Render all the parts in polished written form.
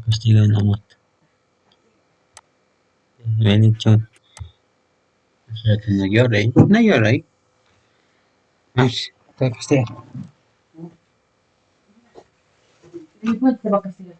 Castigan amat. Beni çok. Zaten ne göre? Ay, te castigan. Después te va a castigar.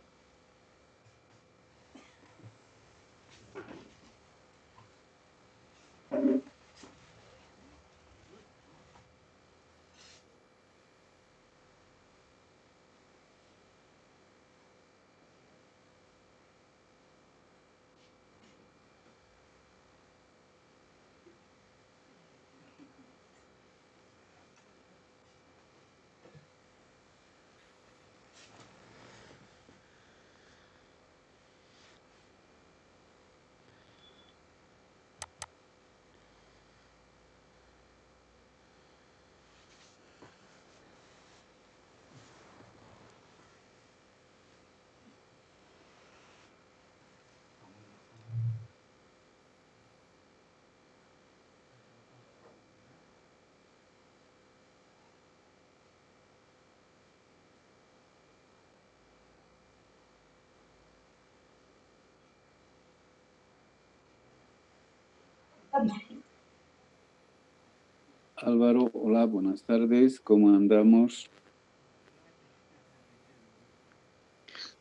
Álvaro, hola, buenas tardes, ¿cómo andamos?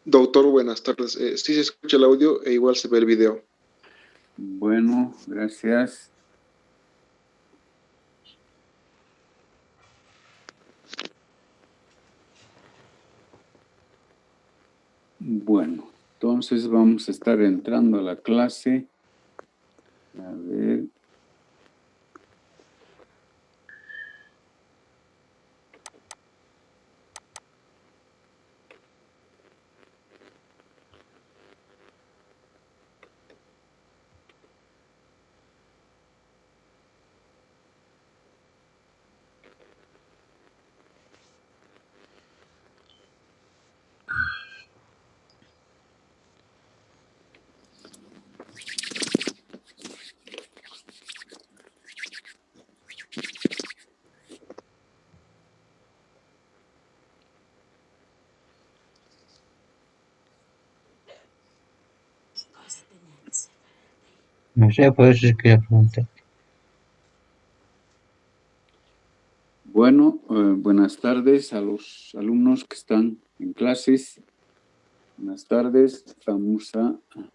Doctor, buenas tardes. Sí se escucha el audio e igual se ve el video. Bueno, gracias. Bueno, entonces vamos a estar entrando a la clase. A ver. No sé, por eso es que pregunté. Bueno, buenas tardes a los alumnos que están en clases. Buenas tardes, vamos a... Un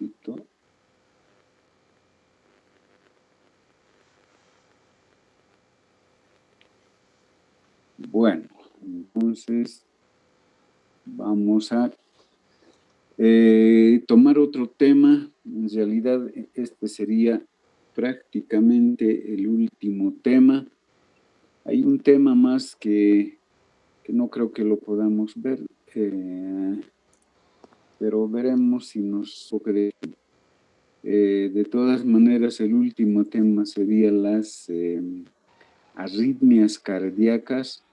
momentito. Bueno, entonces vamos a tomar otro tema. En realidad, este sería prácticamente el último tema. Hay un tema más que no creo que lo podamos ver, pero veremos si nos puede. De todas maneras, el último tema sería las arritmias cardíacas,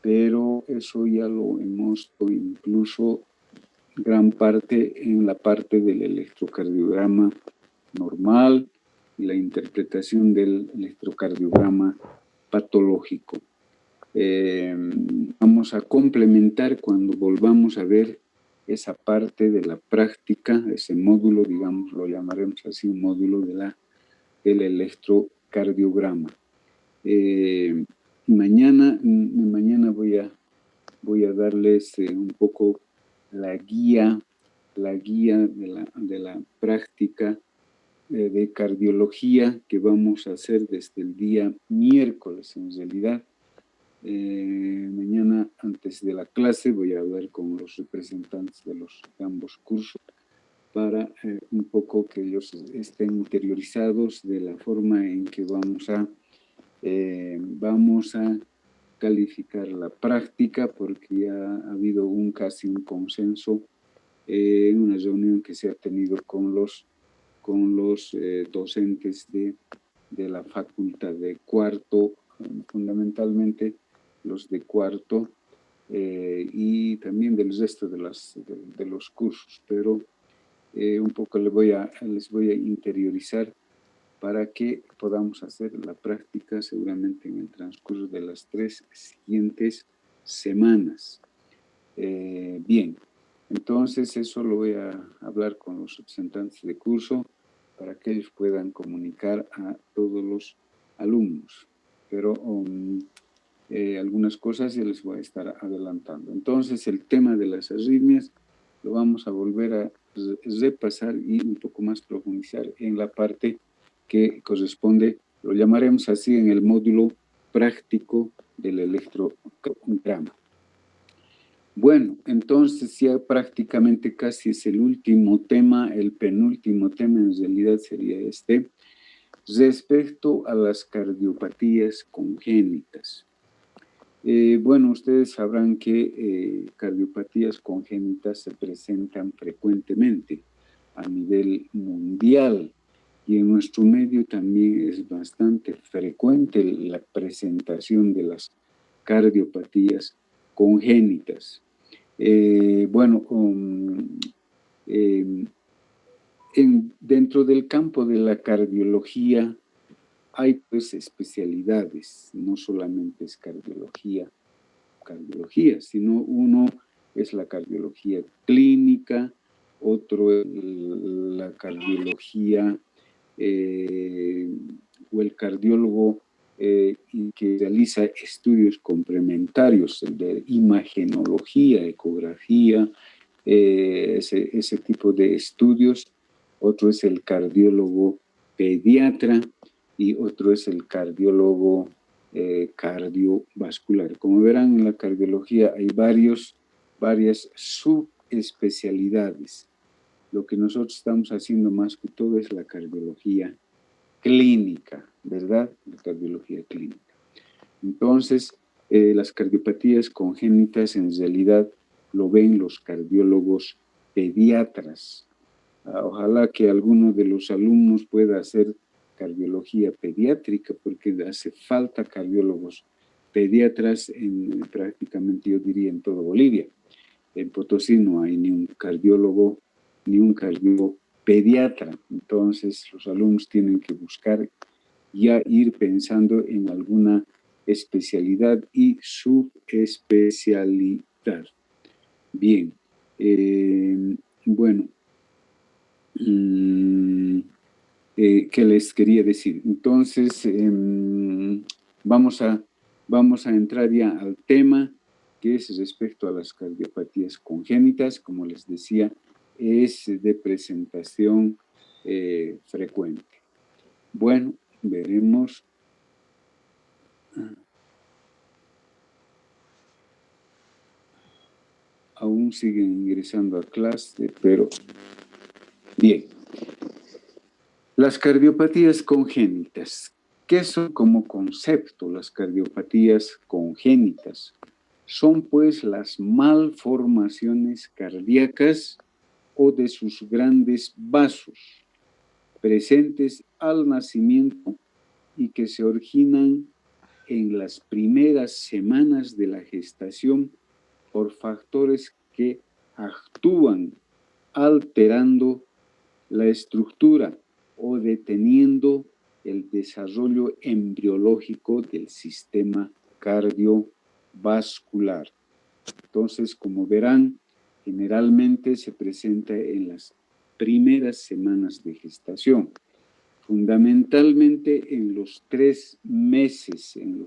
pero eso ya lo hemos incluso gran parte en la parte del electrocardiograma normal y la interpretación del electrocardiograma patológico. Vamos a complementar cuando volvamos a ver esa parte de la práctica, ese módulo, digamos, lo llamaremos así, un módulo del electrocardiograma. Mañana voy a darles un poco la guía de la práctica de cardiología que vamos a hacer desde el día miércoles, en realidad. Mañana, antes de la clase, voy a hablar con los representantes de ambos cursos para un poco que ellos estén interiorizados de la forma en que vamos a calificar la práctica, porque ya ha habido casi un consenso en una reunión que se ha tenido con los docentes de la facultad de cuarto, fundamentalmente los de cuarto, y también del resto de los cursos, pero un poco les voy a interiorizar para que podamos hacer la práctica seguramente en el transcurso de las 3 siguientes semanas. Bien, entonces eso lo voy a hablar con los representantes de curso para que ellos puedan comunicar a todos los alumnos. Pero algunas cosas ya les voy a estar adelantando. Entonces el tema de las arritmias lo vamos a volver a repasar y un poco más profundizar en la parte que corresponde, lo llamaremos así en el módulo práctico del electrocardiograma. Bueno, entonces ya prácticamente casi es el último tema, el penúltimo tema en realidad sería este, respecto a las cardiopatías congénitas. Bueno, ustedes sabrán que cardiopatías congénitas se presentan frecuentemente a nivel mundial y en nuestro medio también es bastante frecuente la presentación de las cardiopatías congénitas. Dentro del campo de la cardiología hay pues especialidades, no solamente es cardiología, sino uno es la cardiología clínica, otro es la cardiología o el cardiólogo que realiza estudios complementarios de imagenología, ecografía, ese tipo de estudios. Otro es el cardiólogo pediatra y otro es el cardiólogo cardiovascular. Como verán, en la cardiología hay varias subespecialidades. Lo que nosotros estamos haciendo más que todo es la cardiología clínica, ¿verdad? La cardiología clínica. Entonces, las cardiopatías congénitas en realidad lo ven los cardiólogos pediatras. Ojalá que alguno de los alumnos pueda hacer cardiología pediátrica porque hace falta cardiólogos pediatras prácticamente yo diría en toda Bolivia. En Potosí no hay ni un cardiólogo pediatra. Entonces los alumnos tienen que buscar ya ir pensando en alguna especialidad y subespecialidad. Bien, bueno, ¿qué les quería decir? Entonces, vamos a entrar ya al tema que es respecto a las cardiopatías congénitas, como les decía, es de presentación frecuente. Bueno, veremos. Aún siguen ingresando a clase, pero bien. Las cardiopatías congénitas. ¿Qué son como concepto las cardiopatías congénitas? Son pues las malformaciones cardíacas o de sus grandes vasos presentes al nacimiento y que se originan en las primeras semanas de la gestación por factores que actúan alterando la estructura o deteniendo el desarrollo embriológico del sistema cardiovascular. Entonces, como verán, generalmente se presenta en las primeras semanas de gestación, fundamentalmente en los 3 meses, en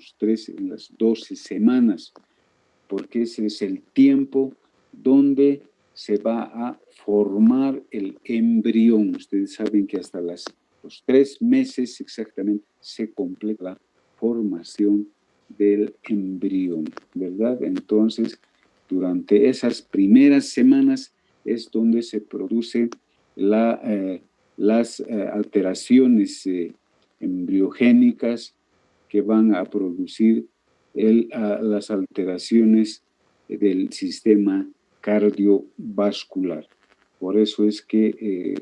las 12 semanas, porque ese es el tiempo donde se va a formar el embrión. Ustedes saben que hasta los 3 meses exactamente se completa la formación del embrión, ¿verdad? Entonces, durante esas primeras semanas es donde se producen las alteraciones embriogénicas que van a producir las alteraciones del sistema cardiovascular. Por eso es que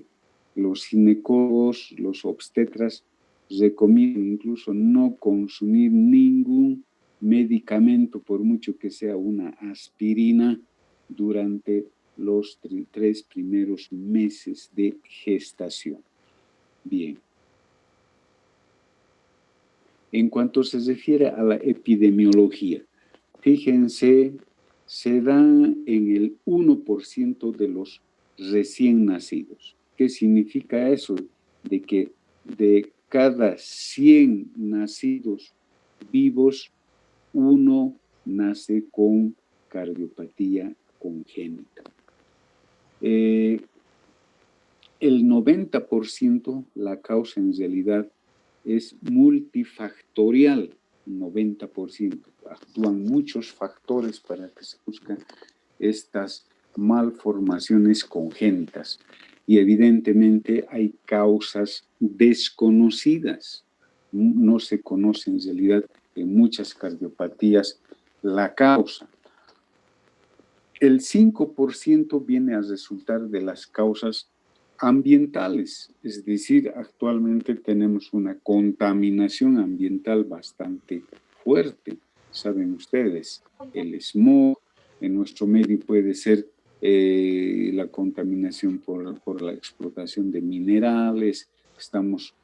los ginecólogos, los obstetras, recomiendan incluso no consumir ningún medicamento, por mucho que sea una aspirina, durante los 3 primeros meses de gestación. Bien. En cuanto se refiere a la epidemiología, fíjense, se da en el 1% de los recién nacidos. ¿Qué significa eso? De que de cada 100 nacidos vivos, uno nace con cardiopatía congénita. El 90%, la causa en realidad es multifactorial, 90%. Actúan muchos factores para que se busquen estas malformaciones congénitas. Y evidentemente hay causas desconocidas. No se conoce en realidad en muchas cardiopatías la causa. El 5% viene a resultar de las causas ambientales, es decir, actualmente tenemos una contaminación ambiental bastante fuerte, saben ustedes, el smog en nuestro medio puede ser la contaminación por la explotación de minerales, somos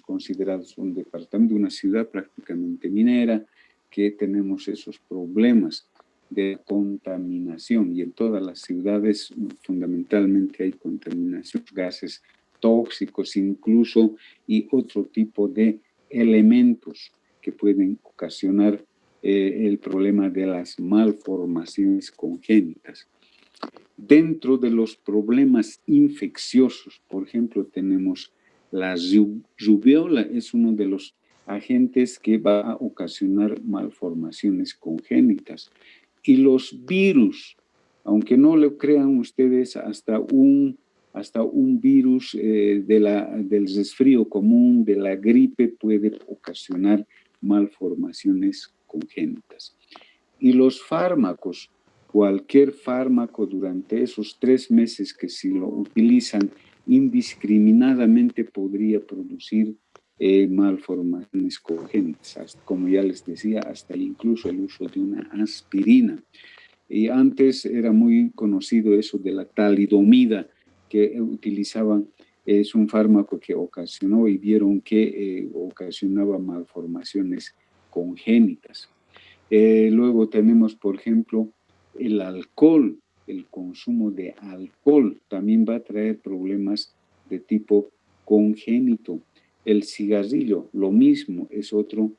considerados un departamento, una ciudad prácticamente minera, que tenemos esos problemas de contaminación, y en todas las ciudades fundamentalmente hay contaminación, gases tóxicos incluso, y otro tipo de elementos que pueden ocasionar el problema de las malformaciones congénitas. Dentro de los problemas infecciosos, por ejemplo, tenemos la rubiola, es uno de los agentes que va a ocasionar malformaciones congénitas. Y los virus, aunque no lo crean ustedes, hasta un virus del resfrío común, de la gripe, puede ocasionar malformaciones congénitas. Y los fármacos, cualquier fármaco durante esos 3 meses que si lo utilizan indiscriminadamente podría producir malformaciones congénitas, como ya les decía, hasta incluso el uso de una aspirina. Y antes era muy conocido eso de la talidomida que utilizaban, es un fármaco que ocasionó y vieron que ocasionaba malformaciones congénitas. Luego tenemos, por ejemplo, el alcohol, el consumo de alcohol también va a traer problemas de tipo congénito. El cigarrillo, lo mismo, es otro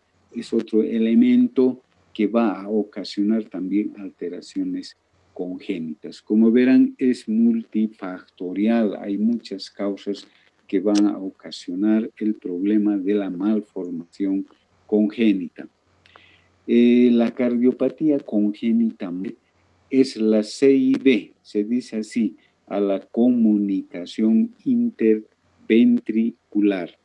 elemento que va a ocasionar también alteraciones congénitas. Como verán, es multifactorial, hay muchas causas que van a ocasionar el problema de la malformación congénita. La cardiopatía congénita es la CIB, se dice así, a la comunicación interventricular.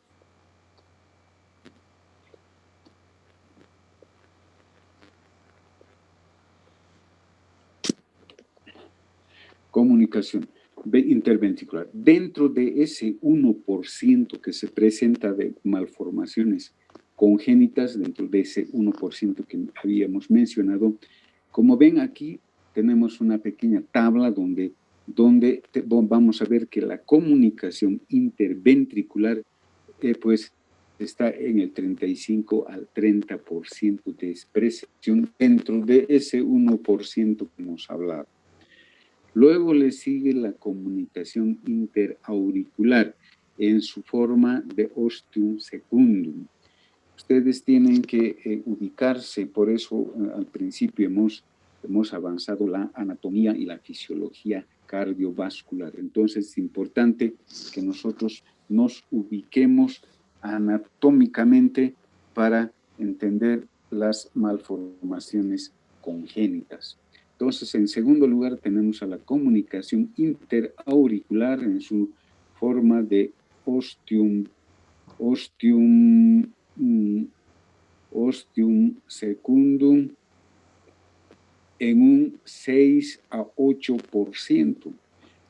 Comunicación interventricular. Dentro de ese 1% que se presenta de malformaciones congénitas, dentro de ese 1% que habíamos mencionado, como ven aquí, tenemos una pequeña tabla donde vamos a ver que la comunicación interventricular pues está en el 35 al 30% de expresión dentro de ese 1% que hemos hablado. Luego le sigue la comunicación interauricular en su forma de ostium secundum. Ustedes tienen que ubicarse, por eso al principio hemos avanzado la anatomía y la fisiología cardiovascular. Entonces es importante que nosotros nos ubiquemos anatómicamente para entender las malformaciones congénitas. Entonces, en segundo lugar, tenemos a la comunicación interauricular en su forma de ostium secundum en un 6 a 8%.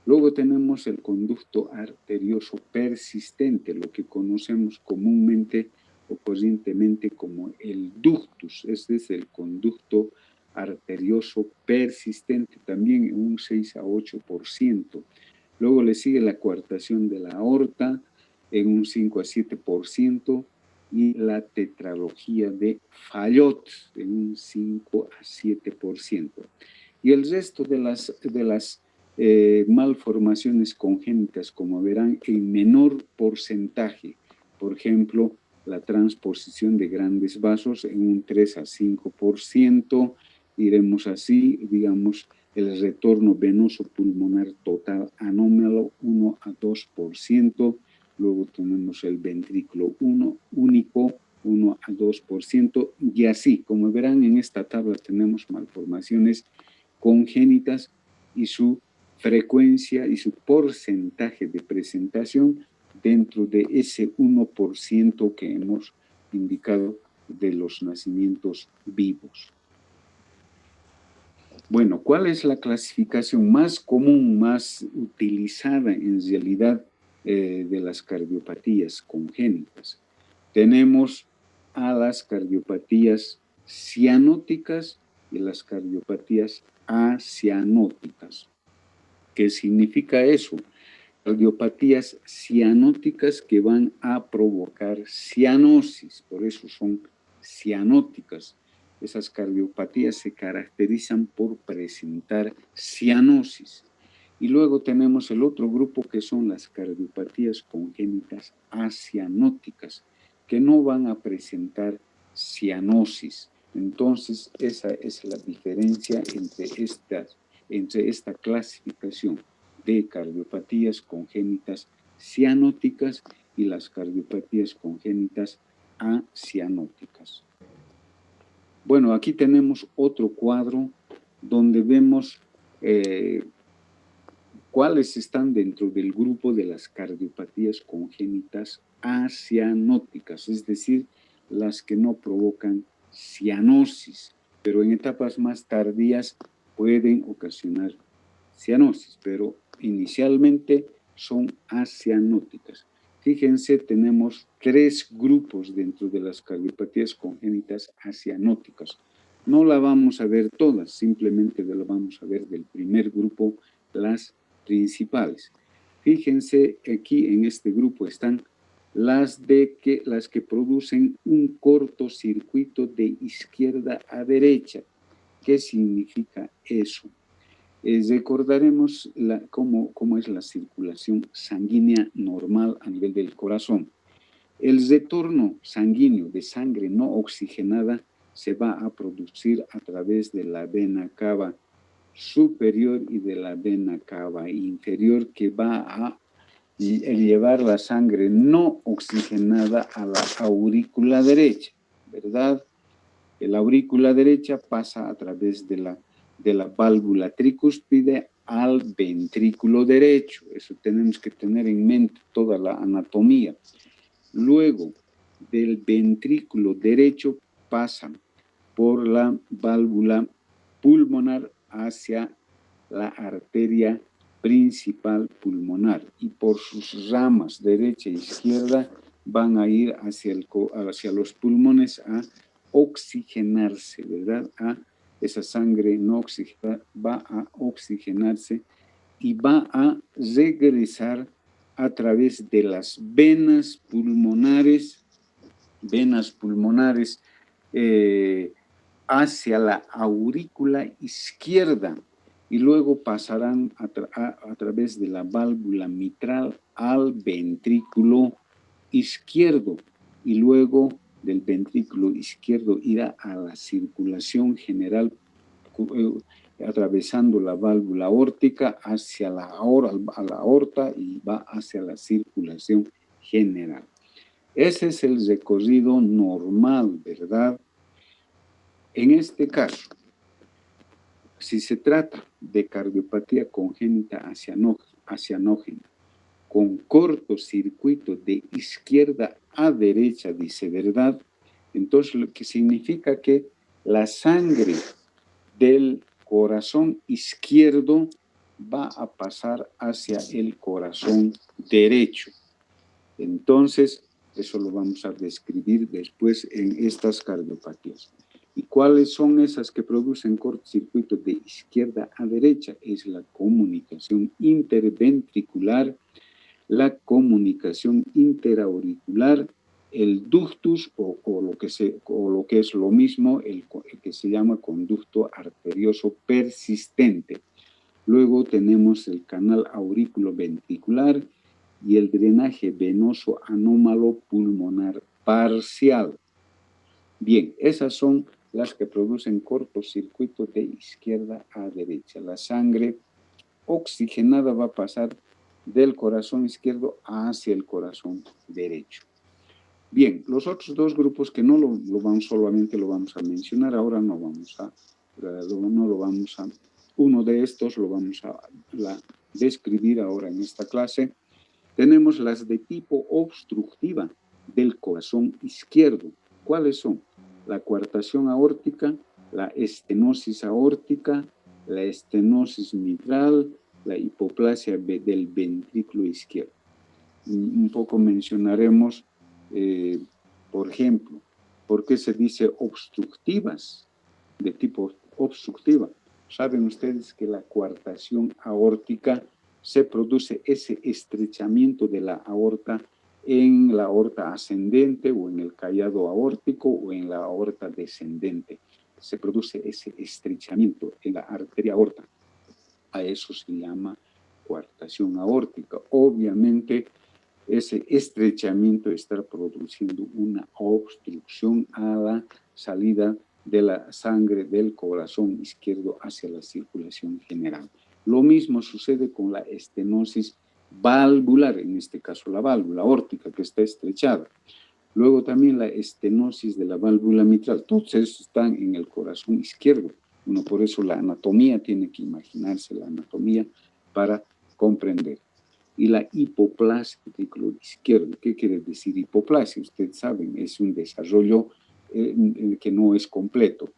Luego tenemos el conducto arterioso persistente, lo que conocemos comúnmente o corrientemente como el ductus. Este es el conducto arterioso persistente, también en un 6 a 8%. Luego le sigue la coartación de la aorta en un 5 a 7% y la tetralogía de Fallot en un 5 a 7%. Y el resto de las malformaciones congénitas, como verán, en menor porcentaje. Por ejemplo, la transposición de grandes vasos en un 3 a 5%, iremos así, digamos, el retorno venoso pulmonar total anómalo 1 a 2%, luego tenemos el ventrículo único 1 a 2%, y así, como verán en esta tabla tenemos malformaciones congénitas y su frecuencia y su porcentaje de presentación dentro de ese 1% que hemos indicado de los nacimientos vivos. Bueno, ¿cuál es la clasificación más común, más utilizada en realidad de las cardiopatías congénitas? Tenemos a las cardiopatías cianóticas y las cardiopatías acianóticas. ¿Qué significa eso? Cardiopatías cianóticas que van a provocar cianosis, por eso son cianóticas. Esas cardiopatías se caracterizan por presentar cianosis. Y luego tenemos el otro grupo que son las cardiopatías congénitas acianóticas, que no van a presentar cianosis. Entonces, esa es la diferencia entre esta clasificación de cardiopatías congénitas cianóticas y las cardiopatías congénitas acianóticas. Bueno, aquí tenemos otro cuadro donde vemos cuáles están dentro del grupo de las cardiopatías congénitas acianóticas, es decir, las que no provocan cianosis, pero en etapas más tardías pueden ocasionar cianosis, pero inicialmente son acianóticas. Fíjense, tenemos 3 grupos dentro de las cardiopatías congénitas acianóticas. No la vamos a ver todas, simplemente la vamos a ver del primer grupo, las principales. Fíjense, aquí en este grupo están las que producen un cortocircuito de izquierda a derecha. ¿Qué significa eso? Recordaremos cómo es la circulación sanguínea normal a nivel del corazón. El retorno sanguíneo de sangre no oxigenada se va a producir a través de la vena cava superior y de la vena cava inferior, que va a llevar la sangre no oxigenada a la aurícula derecha, ¿verdad? La aurícula derecha pasa a través de la válvula tricúspide al ventrículo derecho. Eso tenemos que tener en mente toda la anatomía. Luego, del ventrículo derecho pasan por la válvula pulmonar hacia la arteria principal pulmonar, y por sus ramas derecha e izquierda van a ir hacia los pulmones a oxigenarse, ¿verdad? Esa sangre no oxigenada va a oxigenarse y va a regresar a través de las venas pulmonares hacia la aurícula izquierda, y luego pasarán a través de la válvula mitral al ventrículo izquierdo, y luego del ventrículo izquierdo irá a la circulación general atravesando la válvula aórtica hacia la aorta y va hacia la circulación general. Ese es el recorrido normal, ¿verdad? En este caso, si se trata de cardiopatía congénita acianógena con cortocircuito de izquierda a derecha, dice, ¿verdad? Entonces, lo que significa que la sangre del corazón izquierdo va a pasar hacia el corazón derecho. Entonces, eso lo vamos a describir después en estas cardiopatías. ¿Y cuáles son esas que producen cortocircuito de izquierda a derecha? Es la comunicación interventricular, la comunicación interauricular, el ductus o lo que es lo mismo, el que se llama conducto arterioso persistente. Luego tenemos el canal aurículo-ventricular y el drenaje venoso anómalo pulmonar parcial. Bien, esas son las que producen cortocircuito de izquierda a derecha. La sangre oxigenada va a pasar del corazón izquierdo hacia el corazón derecho. Bien, los otros dos grupos que no solamente lo vamos a mencionar, ahora no lo vamos a, uno de estos lo vamos a describir ahora en esta clase. Tenemos las de tipo obstructiva del corazón izquierdo. ¿Cuáles son? La coartación aórtica, la estenosis aórtica, la estenosis mitral, la hipoplasia del ventrículo izquierdo. Un poco mencionaremos, por ejemplo, ¿por qué se dice obstructivas? De tipo obstructiva. Saben ustedes que la coartación aórtica se produce ese estrechamiento de la aorta en la aorta ascendente o en el callado aórtico o en la aorta descendente. Se produce ese estrechamiento en la arteria aorta. A eso se llama coartación aórtica. Obviamente, ese estrechamiento está produciendo una obstrucción a la salida de la sangre del corazón izquierdo hacia la circulación general. Lo mismo sucede con la estenosis valvular, en este caso la válvula aórtica que está estrechada. Luego también la estenosis de la válvula mitral. Todos esos están en el corazón izquierdo. Uno por eso la anatomía tiene que imaginarse la anatomía para comprender. Y la hipoplasia ventrículo izquierdo. ¿Qué quiere decir hipoplasia? Ustedes saben, es un desarrollo que no es completo.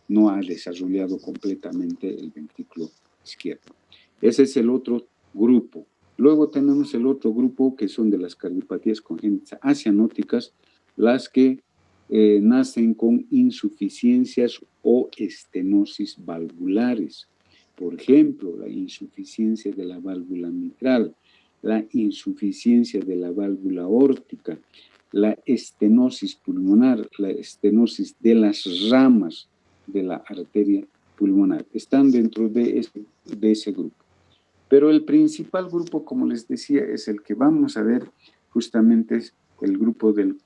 No ha desarrollado completamente el ventrículo izquierdo. Ese es el otro grupo. Luego tenemos el otro grupo que son de las cardiopatías congénitas acianóticas, las que nacen con insuficiencias o estenosis valvulares. Por ejemplo, la insuficiencia de la válvula mitral, la insuficiencia de la válvula aórtica, la estenosis pulmonar, la estenosis de las ramas de la arteria pulmonar. Están dentro de ese grupo. Pero el principal grupo, como les decía, es el que vamos a ver justamente, es el grupo del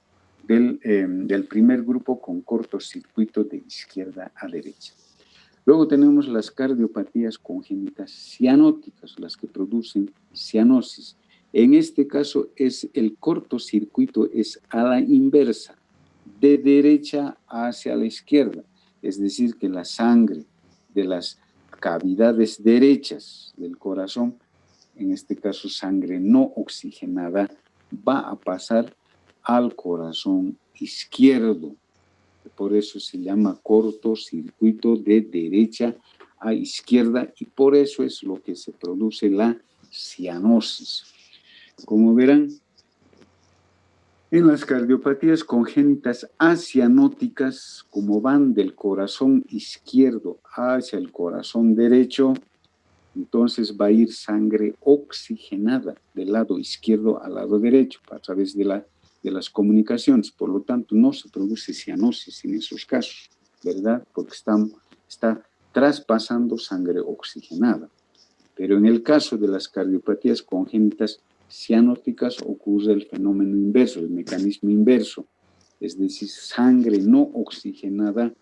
primer grupo con cortocircuito de izquierda a derecha. Luego tenemos las cardiopatías congénitas cianóticas, las que producen cianosis. En este caso, el cortocircuito es a la inversa, de derecha hacia la izquierda. Es decir, que la sangre de las cavidades derechas del corazón, en este caso sangre no oxigenada, va a pasar al corazón izquierdo. Por eso se llama cortocircuito de derecha a izquierda y por eso es lo que se produce la cianosis. Como verán, en las cardiopatías congénitas acianóticas, como van del corazón izquierdo hacia el corazón derecho, entonces va a ir sangre oxigenada del lado izquierdo al lado derecho a través de las comunicaciones. Por lo tanto, no se produce cianosis en esos casos, ¿verdad? Porque está traspasando sangre oxigenada. Pero en el caso de las cardiopatías congénitas cianóticas ocurre el fenómeno inverso, el mecanismo inverso, es decir, sangre no oxigenada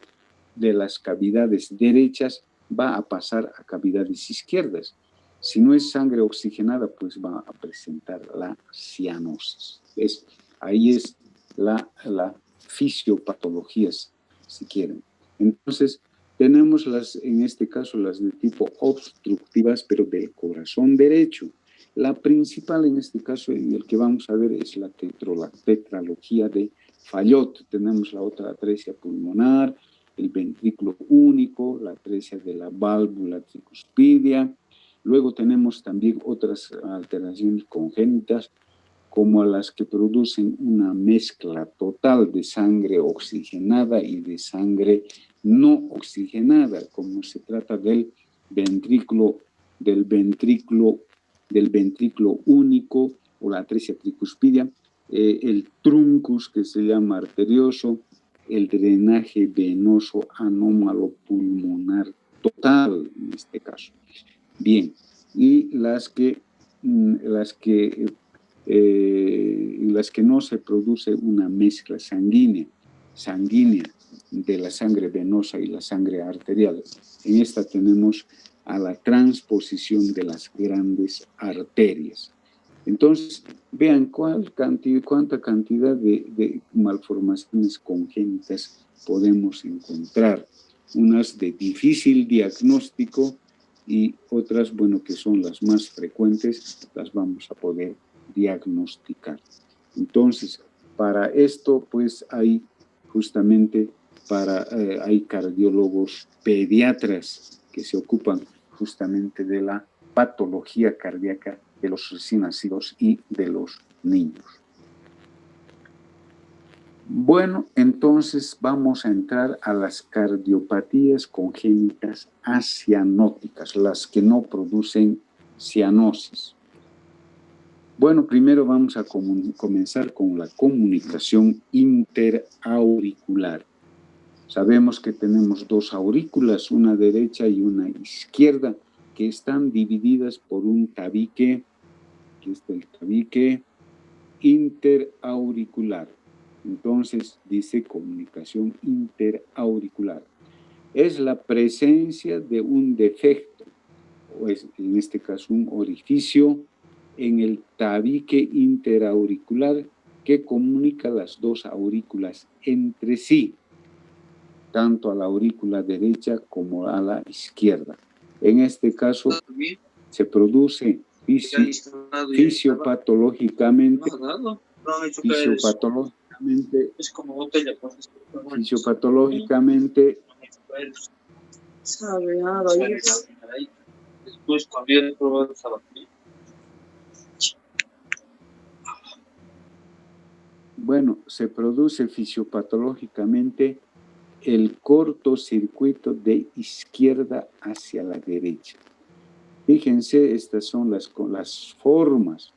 de las cavidades derechas va a pasar a cavidades izquierdas. Si no es sangre oxigenada, pues va a presentar la cianosis. Ahí es la fisiopatología, si quieren. Entonces, tenemos en este caso las de tipo obstructivas, pero del corazón derecho. La principal en este caso, y el que vamos a ver, es la tetralogía de Fallot. Tenemos la otra atresia pulmonar, el ventrículo único, la atresia de la válvula tricuspidia. Luego tenemos también otras alteraciones congénitas, como a las que producen una mezcla total de sangre oxigenada y de sangre no oxigenada, como se trata del ventrículo único o la atresia tricuspidia, el truncus que se llama arterioso, el drenaje venoso anómalo pulmonar total en este caso. Bien, y las que no se produce una mezcla sanguínea de la sangre venosa y la sangre arterial. En esta tenemos a la transposición de las grandes arterias. Entonces, vean cuánta cantidad de malformaciones congénitas podemos encontrar. Unas de difícil diagnóstico y otras, bueno, que son las más frecuentes, las vamos a poder diagnosticar. Entonces, para esto, pues hay justamente hay cardiólogos pediatras que se ocupan justamente de la patología cardíaca de los recién nacidos y de los niños. Bueno, entonces vamos a entrar a las cardiopatías congénitas acianóticas, las que no producen cianosis. Bueno, primero vamos a comenzar con la comunicación interauricular. Sabemos que tenemos dos aurículas, una derecha y una izquierda, que están divididas por un tabique, que es el tabique interauricular. Entonces dice comunicación interauricular. Es la presencia de un defecto, o es en este caso un orificio, en el tabique interauricular que comunica las dos aurículas entre sí, tanto a la aurícula derecha como a la izquierda. En este caso se produce fisiopatológicamente bueno, se produce fisiopatológicamente el cortocircuito de izquierda hacia la derecha. Fíjense, estas son las formas,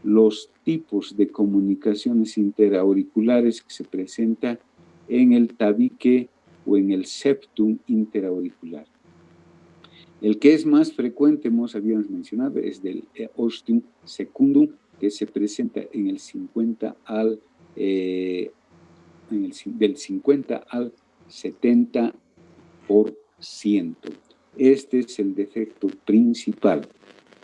los tipos de comunicaciones interauriculares que se presentan en el tabique o en el septum interauricular. El que es más frecuente, habíamos mencionado, es del ostium secundum, que se presenta en el 50 al del 50 al 70%. Este es el defecto principal.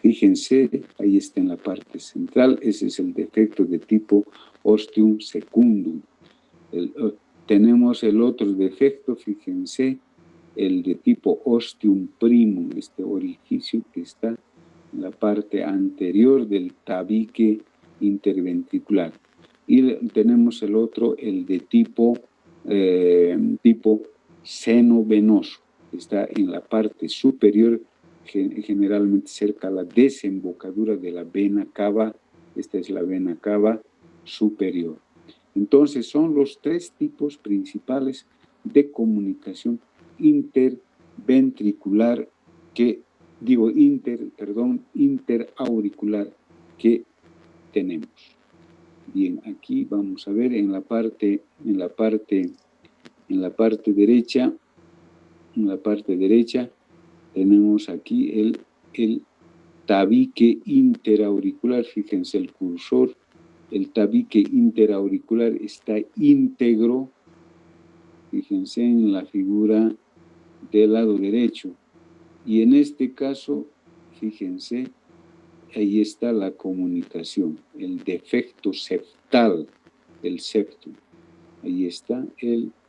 Fíjense, ahí está en la parte central, ese es el defecto de tipo ostium secundum. Tenemos el otro defecto, fíjense, el de tipo ostium primum, este orificio que está en la parte anterior del tabique interventricular. Y tenemos el otro, el de tipo seno venoso, que está en la parte superior, generalmente cerca a la desembocadura de la vena cava. Esta es la vena cava superior. Entonces son los tres tipos principales de comunicación interauricular que tenemos. Bien, aquí vamos a ver en la parte derecha tenemos aquí el tabique interauricular. Fíjense el cursor, el tabique interauricular está íntegro. Fíjense en la figura del lado derecho. Y en este caso, fíjense, ahí está la comunicación, el defecto septal del septum. Ahí está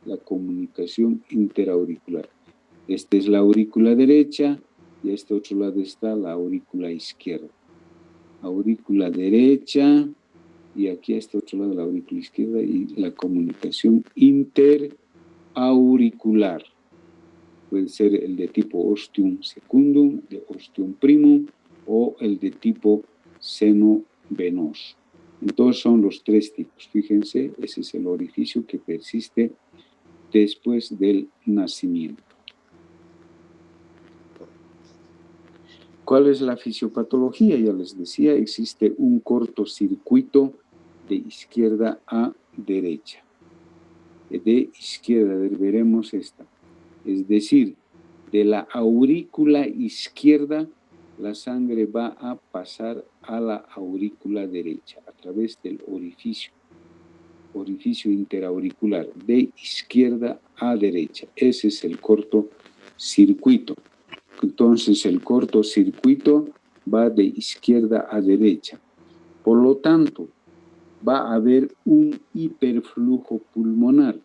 la comunicación interauricular. Esta es la aurícula derecha y a este otro lado está la aurícula izquierda. Aurícula derecha y aquí a este otro lado la aurícula izquierda y la comunicación interauricular. Puede ser el de tipo ostium secundum, de ostium primum o el de tipo seno venoso. Entonces son los tres tipos. Fíjense, ese es el orificio que persiste después del nacimiento. ¿Cuál es la fisiopatología? Ya les decía, existe un cortocircuito de izquierda a derecha. De izquierda, veremos esta. Es decir, de la aurícula izquierda, la sangre va a pasar a la aurícula derecha a través del orificio interauricular, de izquierda a derecha. Ese es el cortocircuito. Entonces, el cortocircuito va de izquierda a derecha. Por lo tanto, va a haber un hiperflujo pulmonar,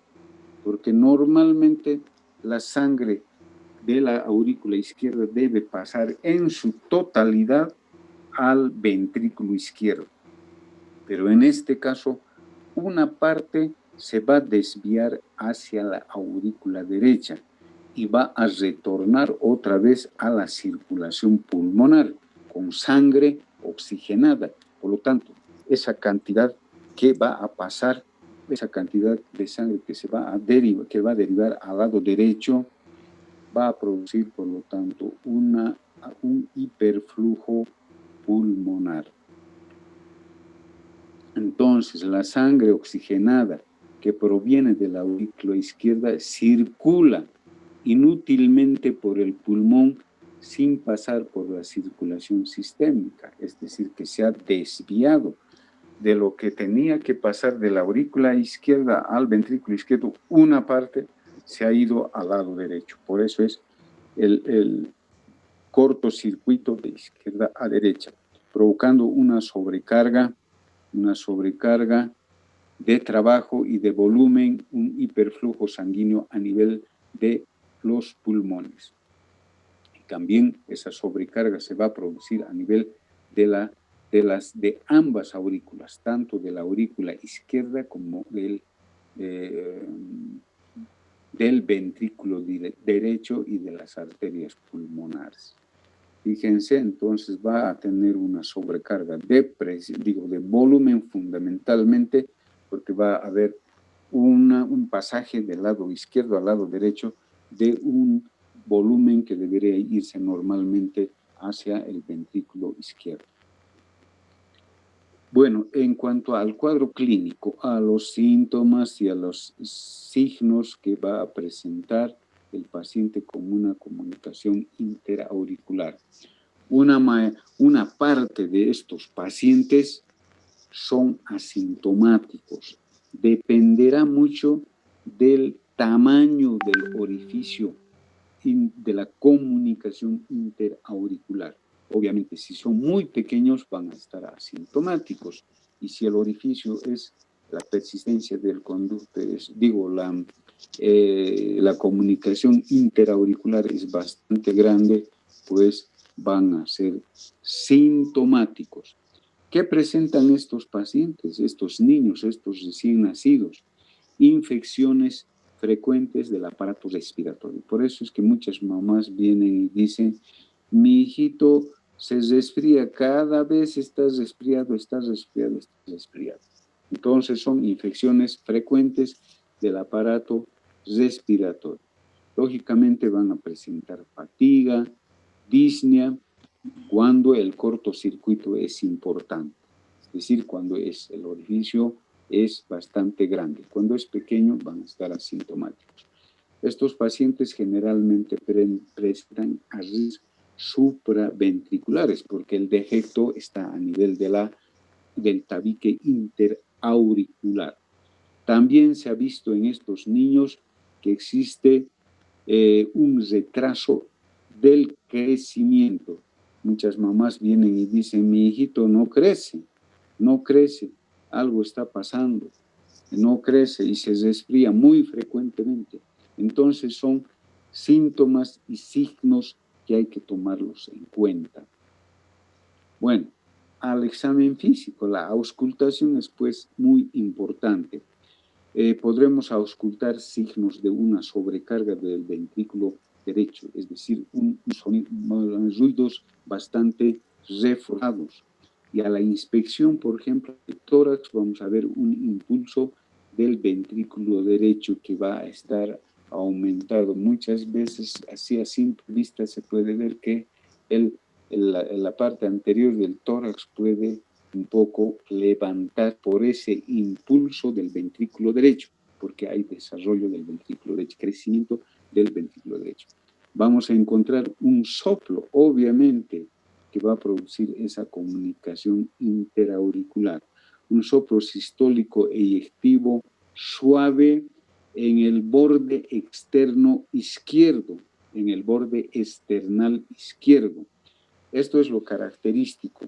porque normalmente la sangre de la aurícula izquierda debe pasar en su totalidad al ventrículo izquierdo. Pero en este caso, una parte se va a desviar hacia la aurícula derecha y va a retornar otra vez a la circulación pulmonar con sangre oxigenada. Por lo tanto, esa cantidad que va a pasar, esa cantidad de sangre que va a derivar al lado derecho, va a producir, por lo tanto, un hiperflujo pulmonar. Entonces, la sangre oxigenada que proviene de la aurícula izquierda circula inútilmente por el pulmón sin pasar por la circulación sistémica, es decir, que se ha desviado de lo que tenía que pasar de la aurícula izquierda al ventrículo izquierdo, una parte se ha ido al lado derecho. Por eso es el cortocircuito de izquierda a derecha, provocando una sobrecarga de trabajo y de volumen, un hiperflujo sanguíneo a nivel de los pulmones. Y también esa sobrecarga se va a producir a nivel de ambas aurículas, tanto de la aurícula izquierda como del ventrículo derecho y de las arterias pulmonares. Fíjense, entonces va a tener una sobrecarga de volumen fundamentalmente, porque va a haber un pasaje del lado izquierdo al lado derecho de un volumen que debería irse normalmente hacia el ventrículo izquierdo. Bueno, en cuanto al cuadro clínico, a los síntomas y a los signos que va a presentar el paciente con una comunicación interauricular. Una parte de estos pacientes son asintomáticos. Dependerá mucho del tamaño del orificio de la comunicación interauricular. Obviamente, si son muy pequeños, van a estar asintomáticos. Y si el orificio es la persistencia del conducto, la comunicación interauricular es bastante grande, pues van a ser sintomáticos. ¿Qué presentan estos pacientes, estos niños, estos recién nacidos? Infecciones frecuentes del aparato respiratorio. Por eso es que muchas mamás vienen y dicen, mi hijito se resfría, cada vez está resfriado. Entonces son infecciones frecuentes del aparato respiratorio. Lógicamente van a presentar fatiga, disnea, cuando el cortocircuito es importante, es decir, cuando el orificio es bastante grande. Cuando es pequeño van a estar asintomáticos. Estos pacientes generalmente presentan arritmias supraventriculares porque el defecto está a nivel del tabique interauricular. También se ha visto en estos niños que existe un retraso del crecimiento. Muchas mamás vienen y dicen, mi hijito no crece, algo está pasando, no crece y se resfría muy frecuentemente. Entonces son síntomas y signos que hay que tomarlos en cuenta. Bueno, al examen físico, la auscultación es pues muy importante. Podremos auscultar signos de una sobrecarga del ventrículo derecho, es decir, ruidos bastante reforzados. Y a la inspección, por ejemplo, del tórax, vamos a ver un impulso del ventrículo derecho que va a estar aumentado. Muchas veces, así a simple vista, se puede ver que la parte anterior del tórax puede un poco levantar por ese impulso del ventrículo derecho, porque hay desarrollo del ventrículo derecho, crecimiento del ventrículo derecho. Vamos a encontrar un soplo, obviamente, que va a producir esa comunicación interauricular. Un soplo sistólico eyectivo suave en el borde externo izquierdo, en el borde external izquierdo. Esto es lo característico.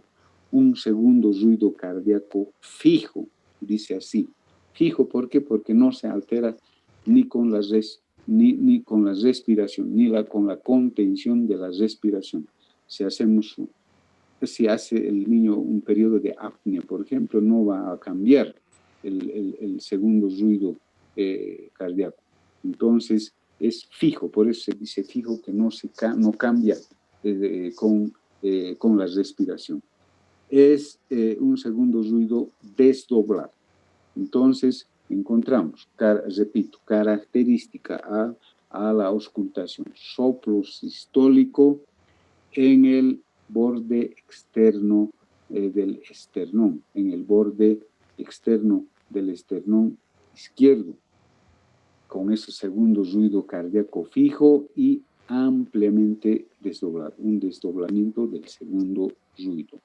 Un segundo ruido cardíaco fijo, dice así. Fijo, ¿por qué? Porque no se altera ni con la respiración, ni con la contención de la respiración. Si hace el niño un periodo de apnea, por ejemplo, no va a cambiar el segundo ruido cardíaco. Entonces, es fijo, por eso se dice fijo, que no cambia con la respiración. Es un segundo ruido desdoblado. Entonces, encontramos, repito, característica a la auscultación, soplo sistólico en el borde externo del esternón, en el borde externo del esternón izquierdo, con ese segundo ruido cardíaco fijo y ampliamente desdoblado, un desdoblamiento del segundo ruido.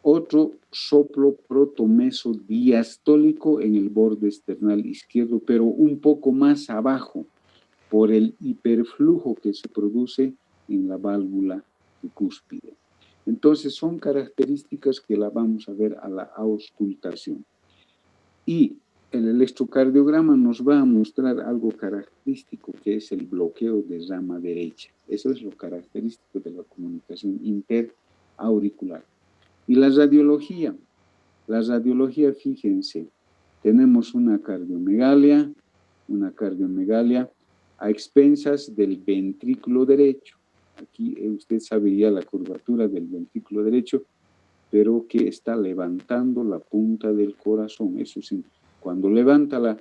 Otro soplo protomesodiastólico en el borde external izquierdo, pero un poco más abajo, por el hiperflujo que se produce en la válvula cúspide. Entonces, son características que la vamos a ver a la auscultación. Y el electrocardiograma nos va a mostrar algo característico, que es el bloqueo de rama derecha. Eso es lo característico de la comunicación interauricular. Y la radiología, fíjense, tenemos una cardiomegalia a expensas del ventrículo derecho. Aquí usted sabe ya la curvatura del ventrículo derecho, pero que está levantando la punta del corazón. Eso sí, cuando levanta la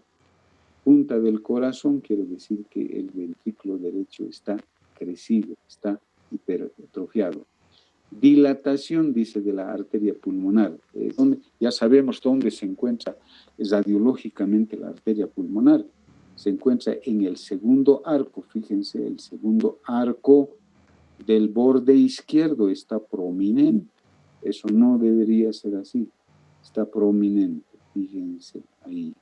punta del corazón, quiere decir que el ventrículo derecho está crecido, está hipertrofiado. Dilatación, dice, de la arteria pulmonar. Ya sabemos dónde se encuentra radiológicamente la arteria pulmonar. Se encuentra en el segundo arco, fíjense, el segundo arco del borde izquierdo está prominente. Eso no debería ser así. Está prominente, fíjense ahí.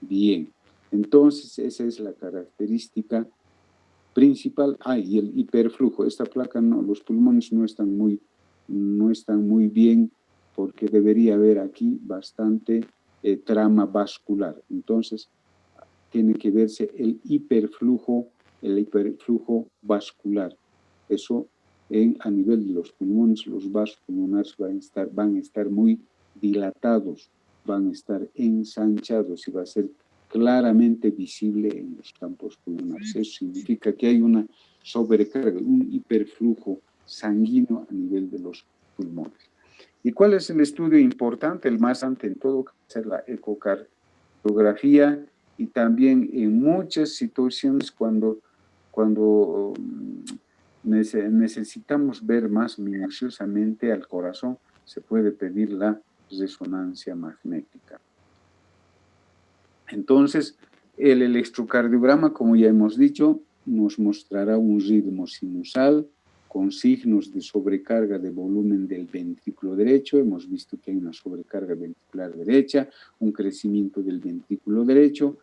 Bien, entonces esa es la característica principal. Y el hiperflujo. Esta placa, no, los pulmones no están muy bien, porque debería haber aquí bastante trama vascular. Entonces, tiene que verse el hiperflujo vascular. Eso a nivel de los pulmones, los vasos pulmonares van a estar muy dilatados, van a estar ensanchados y va a ser claramente visible en los campos pulmonares. Eso significa que hay una sobrecarga, un hiperflujo sanguíneo a nivel de los pulmones. ¿Y cuál es el estudio importante? El más ante en todo, que es la ecocardiografía, y también en muchas situaciones cuando necesitamos ver más minuciosamente al corazón, se puede pedir la resonancia magnética. Entonces, el electrocardiograma, como ya hemos dicho, nos mostrará un ritmo sinusal con signos de sobrecarga de volumen del ventrículo derecho. Hemos visto que hay una sobrecarga ventricular derecha, un crecimiento del ventrículo derecho.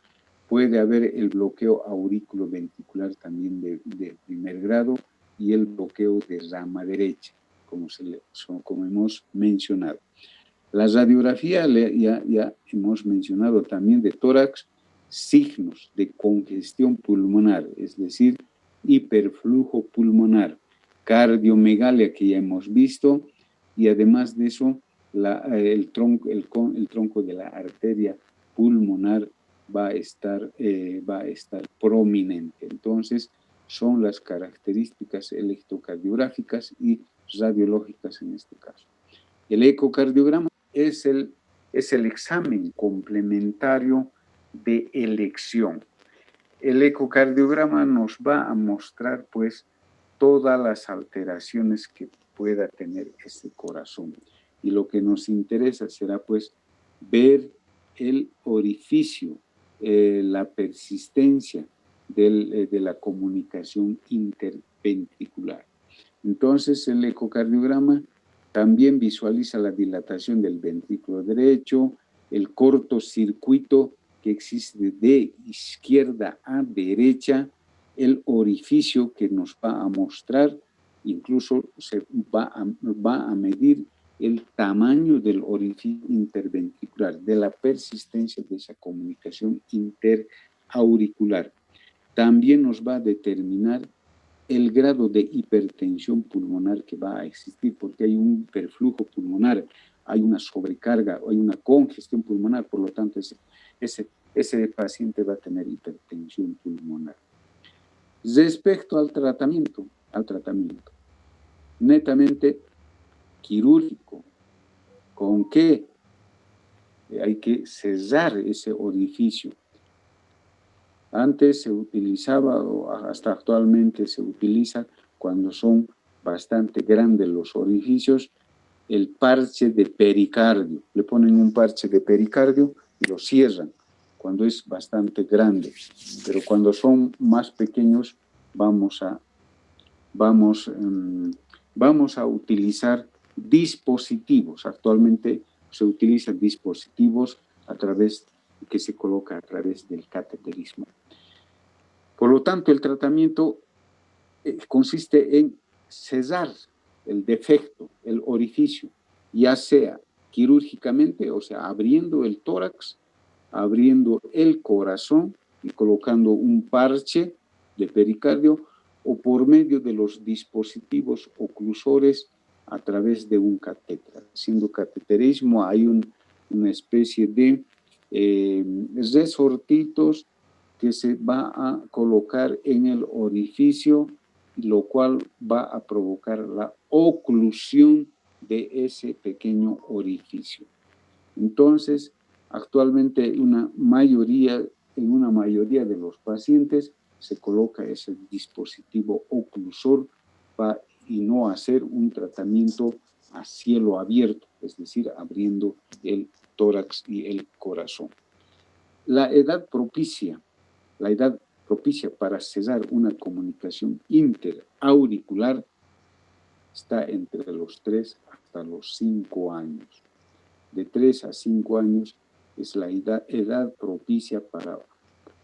Puede haber el bloqueo auriculoventricular también de primer grado y el bloqueo de rama derecha, como hemos mencionado. La radiografía, ya hemos mencionado también de tórax, signos de congestión pulmonar, es decir, hiperflujo pulmonar, cardiomegalia que ya hemos visto, y además de eso, el tronco de la arteria pulmonar va a estar prominente. Entonces, son las características electrocardiográficas y radiológicas en este caso. El ecocardiograma es el examen complementario de elección. El ecocardiograma nos va a mostrar, pues, todas las alteraciones que pueda tener ese corazón. Y lo que nos interesa será, pues, ver el orificio, la persistencia de la comunicación interventricular. Entonces, el ecocardiograma también visualiza la dilatación del ventrículo derecho, el cortocircuito que existe de izquierda a derecha, el orificio que nos va a mostrar, incluso se va a medir el tamaño del orificio interventricular, de la persistencia de esa comunicación interauricular. También nos va a determinar el grado de hipertensión pulmonar que va a existir, porque hay un hiperflujo pulmonar, hay una sobrecarga, hay una congestión pulmonar, por lo tanto ese paciente va a tener hipertensión pulmonar. Respecto al tratamiento, netamente quirúrgico, ¿con qué? Hay que cerrar ese orificio. Antes se utilizaba, o hasta actualmente se utiliza, cuando son bastante grandes los orificios, el parche de pericardio. Le ponen un parche de pericardio y lo cierran cuando es bastante grande. Pero cuando son más pequeños, vamos a utilizar dispositivos. Actualmente se utilizan dispositivos que se coloca a través del cateterismo. Por lo tanto, el tratamiento consiste en cesar el defecto, el orificio, ya sea quirúrgicamente, o sea, abriendo el tórax, abriendo el corazón y colocando un parche de pericardio, o por medio de los dispositivos oclusores a través de un catéter. Haciendo cateterismo hay una especie de resortitos que se va a colocar en el orificio, lo cual va a provocar la oclusión de ese pequeño orificio. Entonces, actualmente en una mayoría de los pacientes se coloca ese dispositivo oclusor y no hacer un tratamiento a cielo abierto, es decir, abriendo el tórax y el corazón. La edad propicia para cesar una comunicación interauricular está entre los 3 hasta los 5 años. De 3 a 5 años es la edad propicia para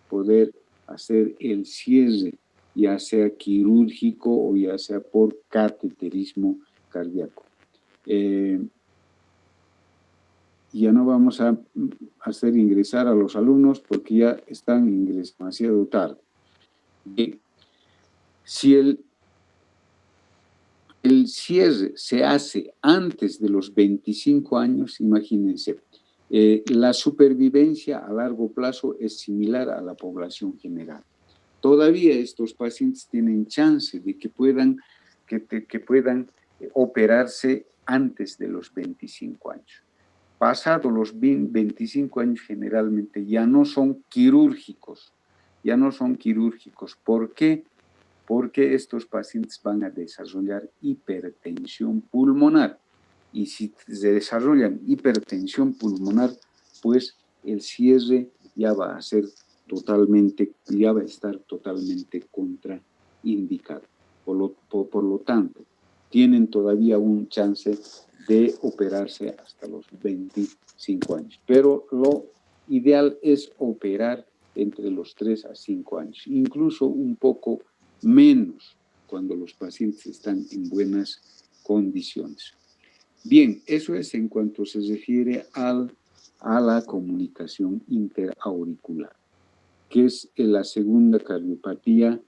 poder hacer el cierre, ya sea quirúrgico o ya sea por cateterismo cardíaco. Ya no vamos a hacer ingresar a los alumnos porque ya están ingresando demasiado tarde. Bien. Si el cierre se hace antes de los 25 años, imagínense, la supervivencia a largo plazo es similar a la población general. Todavía estos pacientes tienen chance de que puedan operarse antes de los 25 años. Pasados los 25 años generalmente ya no son quirúrgicos. ¿Por qué? Porque estos pacientes van a desarrollar hipertensión pulmonar. Y si se desarrollan hipertensión pulmonar, pues el cierre ya va a estar totalmente contraindicado. Por lo tanto, tienen todavía un chance de operarse hasta los 25 años. Pero lo ideal es operar entre los 3 a 5 años, incluso un poco menos cuando los pacientes están en buenas condiciones. Bien, eso es en cuanto se refiere a la comunicación interauricular, que es la segunda cardiopatía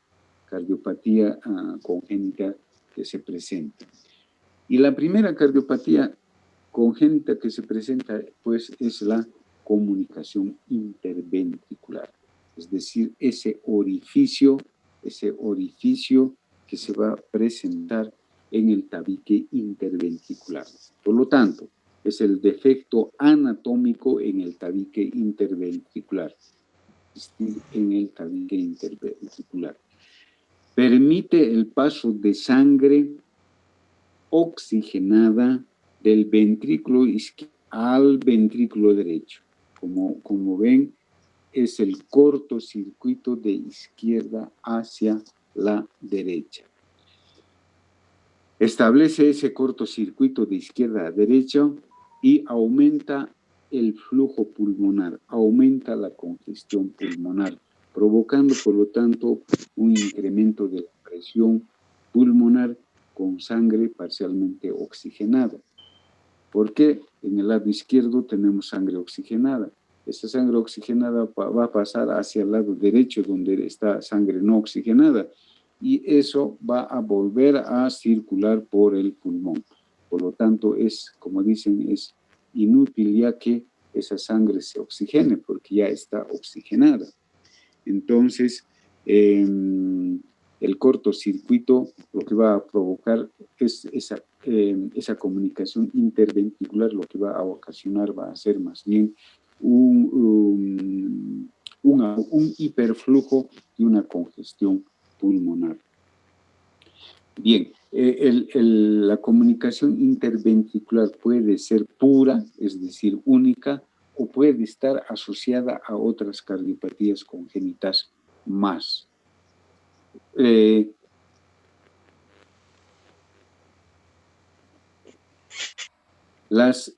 congénita que se presenta. Y la primera cardiopatía congénita que se presenta, pues, es la comunicación interventricular, es decir, ese orificio que se va a presentar en el tabique interventricular. Por lo tanto, es el defecto anatómico en el tabique interventricular. En el tabique interventricular. Permite el paso de sangre oxigenada del ventrículo izquierdo al ventrículo derecho. Como ven, es el cortocircuito de izquierda hacia la derecha. Establece ese cortocircuito de izquierda a derecha y aumenta el flujo pulmonar, aumenta la congestión pulmonar, provocando, por lo tanto, un incremento de la presión pulmonar con sangre parcialmente oxigenada. ¿Por qué? En el lado izquierdo tenemos sangre oxigenada. Esa sangre oxigenada va a pasar hacia el lado derecho, donde está sangre no oxigenada, y eso va a volver a circular por el pulmón. Por lo tanto, es, como dicen, es inútil ya que esa sangre se oxigene, porque ya está oxigenada. Entonces, el cortocircuito lo que va a provocar es esa comunicación interventricular, lo que va a ocasionar va a ser más bien un hiperflujo y una congestión pulmonar. Bien, la comunicación interventricular puede ser pura, es decir, única, o puede estar asociada a otras cardiopatías congénitas más. Los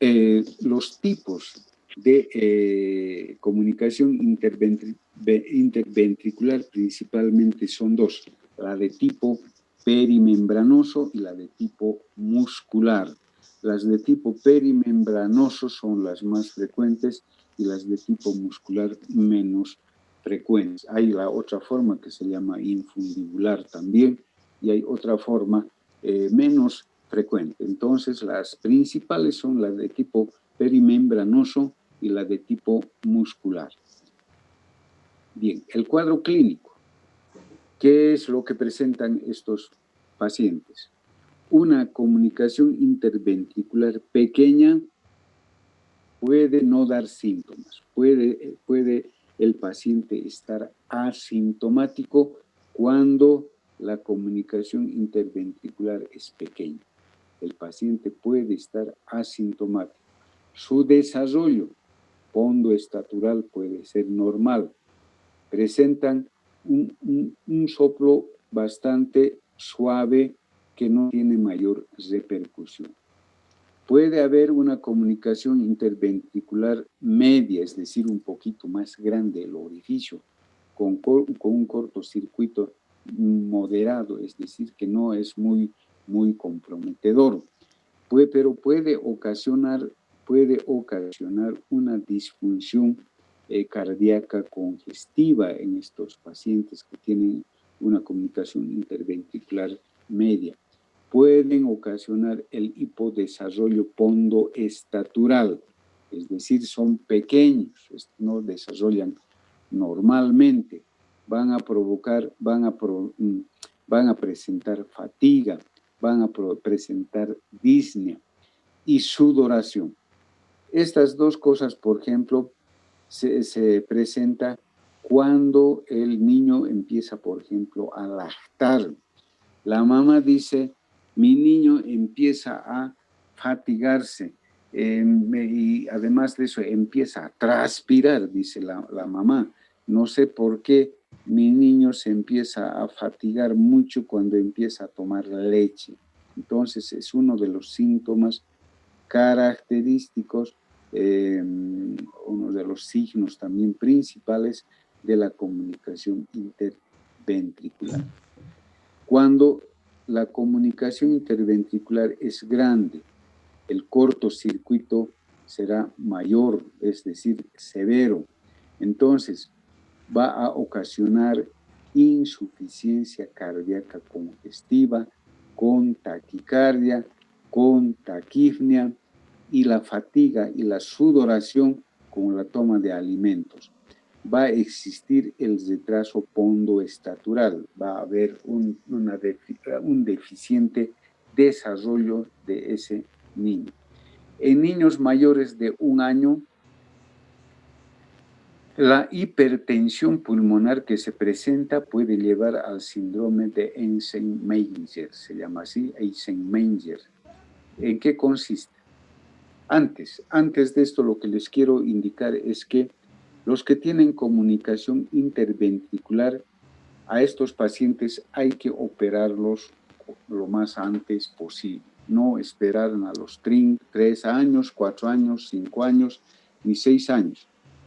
tipos de comunicación interventricular principalmente son dos, la de tipo perimembranoso y la de tipo muscular. Las de tipo perimembranoso son las más frecuentes y las de tipo muscular menos frecuentes. Hay la otra forma que se llama infundibular también y hay otra forma menos frecuente. Entonces, las principales son las de tipo perimembranoso y la de tipo muscular. Bien, el cuadro clínico. ¿Qué es lo que presentan estos pacientes? Una comunicación interventricular pequeña puede no dar síntomas. Puede el paciente estar asintomático cuando la comunicación interventricular es pequeña. El paciente puede estar asintomático. Su desarrollo pondoestatural puede ser normal. Presentan un soplo bastante suave que no tiene mayor repercusión. Puede haber una comunicación interventricular media, es decir, un poquito más grande el orificio, con un cortocircuito moderado, es decir, que no es muy comprometedor. Pero puede ocasionar una disfunción cardíaca congestiva en estos pacientes que tienen una comunicación interventricular media. Pueden ocasionar el hipodesarrollo pondoestatural, es decir, son pequeños, no desarrollan normalmente, van a presentar fatiga, van a presentar disnea y sudoración. Estas dos cosas, por ejemplo, se presenta cuando el niño empieza, por ejemplo, a lactar. La mamá dice, mi niño empieza a fatigarse y además de eso empieza a transpirar, dice la mamá. No sé por qué mi niño se empieza a fatigar mucho cuando empieza a tomar leche. Entonces es uno de los síntomas característicos, uno de los signos también principales de la comunicación interventricular. Cuando la comunicación interventricular es grande, el cortocircuito será mayor, es decir, severo. Entonces, va a ocasionar insuficiencia cardíaca congestiva, con taquicardia, con taquipnea y la fatiga y la sudoración con la toma de alimentos. Va a existir el retraso pondoestatural, va a haber un deficiente desarrollo de ese niño. En niños mayores de 1 año, la hipertensión pulmonar que se presenta puede llevar al síndrome de Eisenmenger, se llama así, Eisenmenger. ¿En qué consiste? Antes de esto, lo que les quiero indicar es que los que tienen comunicación interventricular, a estos pacientes hay que operarlos lo más antes posible. No esperar a los 3 años, 4 años, 5 años, ni 6 años.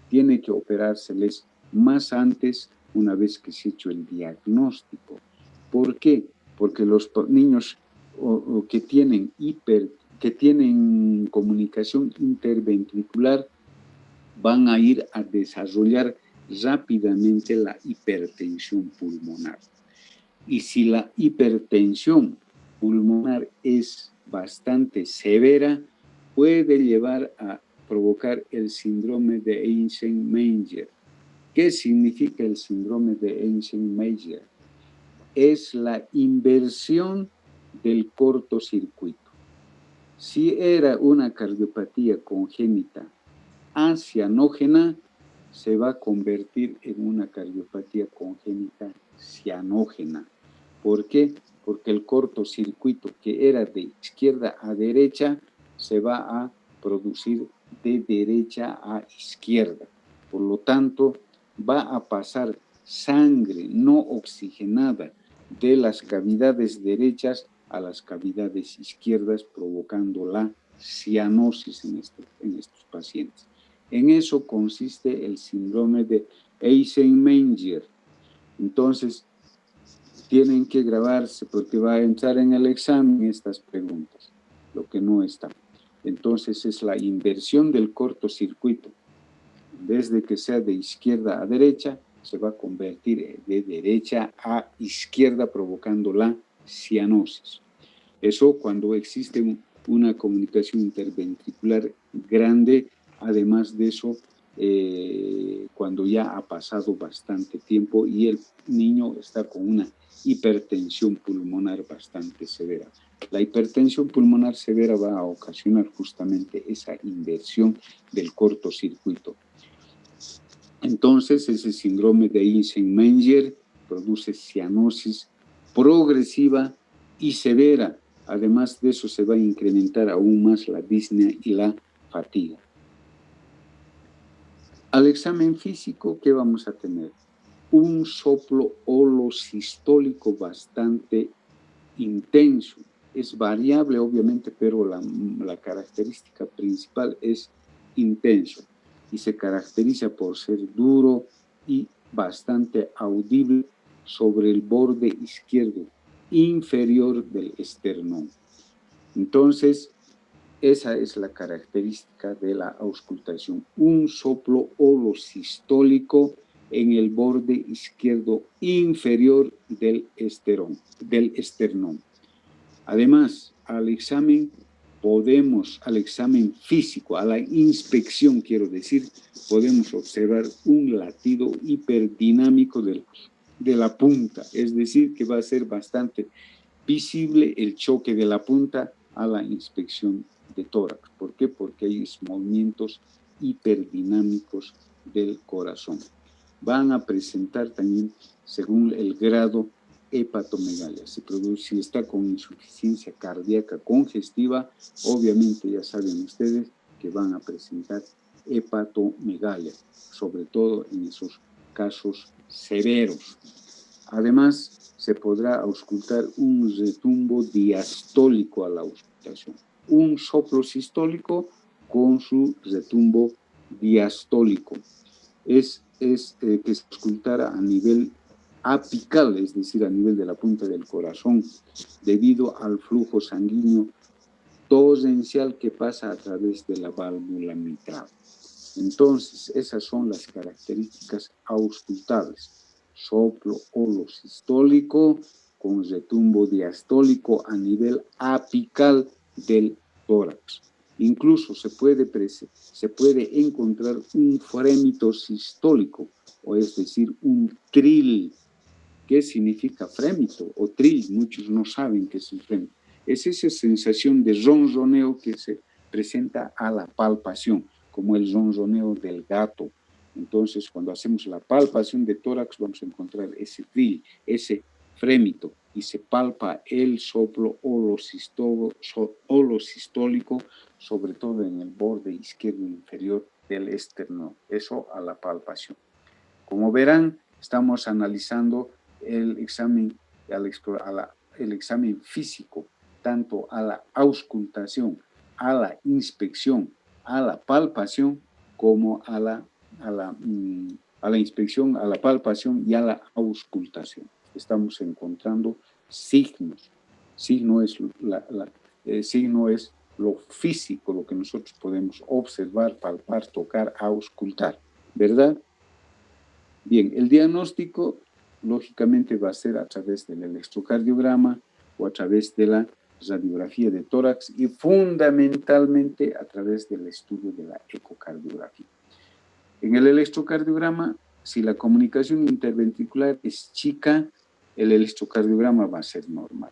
Tiene que operárseles más antes, una vez que se ha hecho el diagnóstico. ¿Por qué? Porque los niños que tienen comunicación interventricular van a ir a desarrollar rápidamente la hipertensión pulmonar. Y si la hipertensión pulmonar es bastante severa, puede llevar a provocar el síndrome de Eisenmenger. ¿Qué significa el síndrome de Eisenmenger? Es la inversión del cortocircuito. Si era una cardiopatía congénita acianógena, se va a convertir en una cardiopatía congénita cianógena. ¿Por qué? Porque el cortocircuito que era de izquierda a derecha se va a producir de derecha a izquierda. Por lo tanto, va a pasar sangre no oxigenada de las cavidades derechas a las cavidades izquierdas, provocando la cianosis en estos pacientes. En eso consiste el síndrome de Eisenmenger. Entonces, tienen que grabarse porque va a entrar en el examen estas preguntas, lo que no está. Entonces, es la inversión del cortocircuito. En vez de que sea de izquierda a derecha, se va a convertir de derecha a izquierda, provocando la cianosis. Eso cuando existe una comunicación interventricular grande. Además de eso, cuando ya ha pasado bastante tiempo y el niño está con una hipertensión pulmonar bastante severa. La hipertensión pulmonar severa va a ocasionar justamente esa inversión del cortocircuito. Entonces, ese síndrome de Eisenmenger produce cianosis progresiva y severa. Además de eso, se va a incrementar aún más la disnea y la fatiga. Al examen físico, ¿qué vamos a tener? Un soplo holosistólico bastante intenso. Es variable, obviamente, pero la característica principal es intenso y se caracteriza por ser duro y bastante audible sobre el borde izquierdo inferior del esternón. Entonces, esa es la característica de la auscultación. Un soplo holosistólico en el borde izquierdo inferior del esternón. Además, al examen físico, a la inspección, quiero decir, podemos observar un latido hiperdinámico de la punta, es decir, que va a ser bastante visible el choque de la punta a la inspección de tórax. ¿Por qué? Porque hay movimientos hiperdinámicos del corazón. Van a presentar también, según el grado, hepatomegalia. Si está con insuficiencia cardíaca congestiva, obviamente ya saben ustedes que van a presentar hepatomegalia, sobre todo en esos casos severos. Además, se podrá auscultar un retumbo diastólico a la auscultación. Un soplo sistólico con su retumbo diastólico. Que se auscultara a nivel apical, es decir, a nivel de la punta del corazón, debido al flujo sanguíneo torrencial que pasa a través de la válvula mitral. Entonces, esas son las características auscultables. Soplo holosistólico con retumbo diastólico a nivel apical del tórax. Incluso se puede encontrar un frémito sistólico, o es decir, un trill. ¿Qué significa frémito o trill? Muchos no saben qué es el frémito. Es esa sensación de ronroneo que se presenta a la palpación, como el ronroneo del gato. Entonces, cuando hacemos la palpación de tórax, vamos a encontrar ese trill, ese frémito, y se palpa el soplo holosistólico, sobre todo en el borde izquierdo inferior del esternón. Eso a la palpación. Como verán, estamos analizando el examen, el examen físico, tanto a la auscultación, a la inspección, a la palpación, como a la inspección, a la palpación y a la auscultación. Estamos encontrando signos. Signo es lo físico, lo que nosotros podemos observar, palpar, tocar, auscultar, ¿verdad? Bien, el diagnóstico lógicamente va a ser a través del electrocardiograma o a través de la radiografía de tórax y fundamentalmente a través del estudio de la ecocardiografía. En el electrocardiograma, si la comunicación interventricular es chica, el electrocardiograma va a ser normal.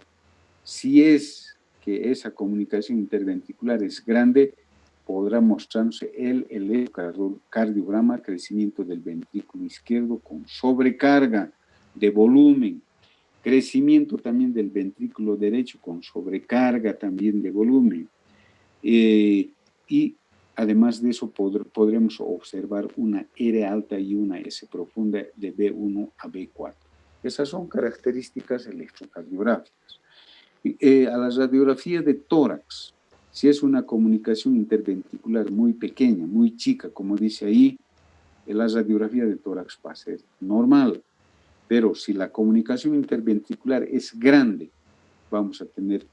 Si es que esa comunicación interventricular es grande, podrá mostrarse el electrocardiograma, crecimiento del ventrículo izquierdo con sobrecarga de volumen, crecimiento también del ventrículo derecho con sobrecarga también de volumen. Y además de eso podremos observar una R alta y una S profunda de B1 a B4. Esas son características electrocardiográficas. A la radiografía de tórax, si es una comunicación interventricular muy pequeña, muy chica, como dice ahí, la radiografía de tórax va a ser normal. Pero si la comunicación interventricular es grande, vamos a tener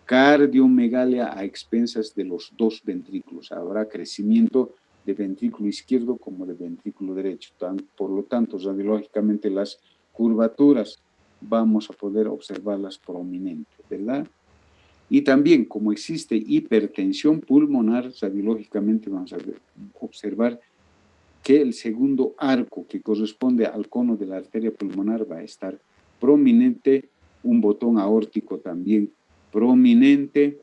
cardiomegalia a expensas de los dos ventrículos. Habrá crecimiento de ventrículo izquierdo como de ventrículo derecho. Por lo tanto, radiológicamente las curvaturas vamos a poder observarlas prominentes, ¿verdad? Y también, como existe hipertensión pulmonar, radiológicamente vamos a observar que el segundo arco que corresponde al cono de la arteria pulmonar va a estar prominente, un botón aórtico también prominente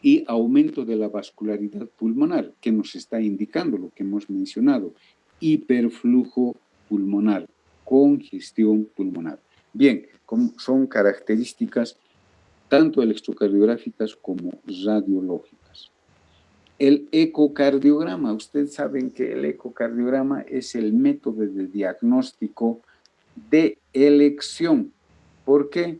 y aumento de la vascularidad pulmonar, que nos está indicando lo que hemos mencionado, hiperflujo pulmonar, congestión pulmonar. Bien, son características tanto electrocardiográficas como radiológicas. El ecocardiograma, ustedes saben que el ecocardiograma es el método de diagnóstico de elección. ¿Por qué?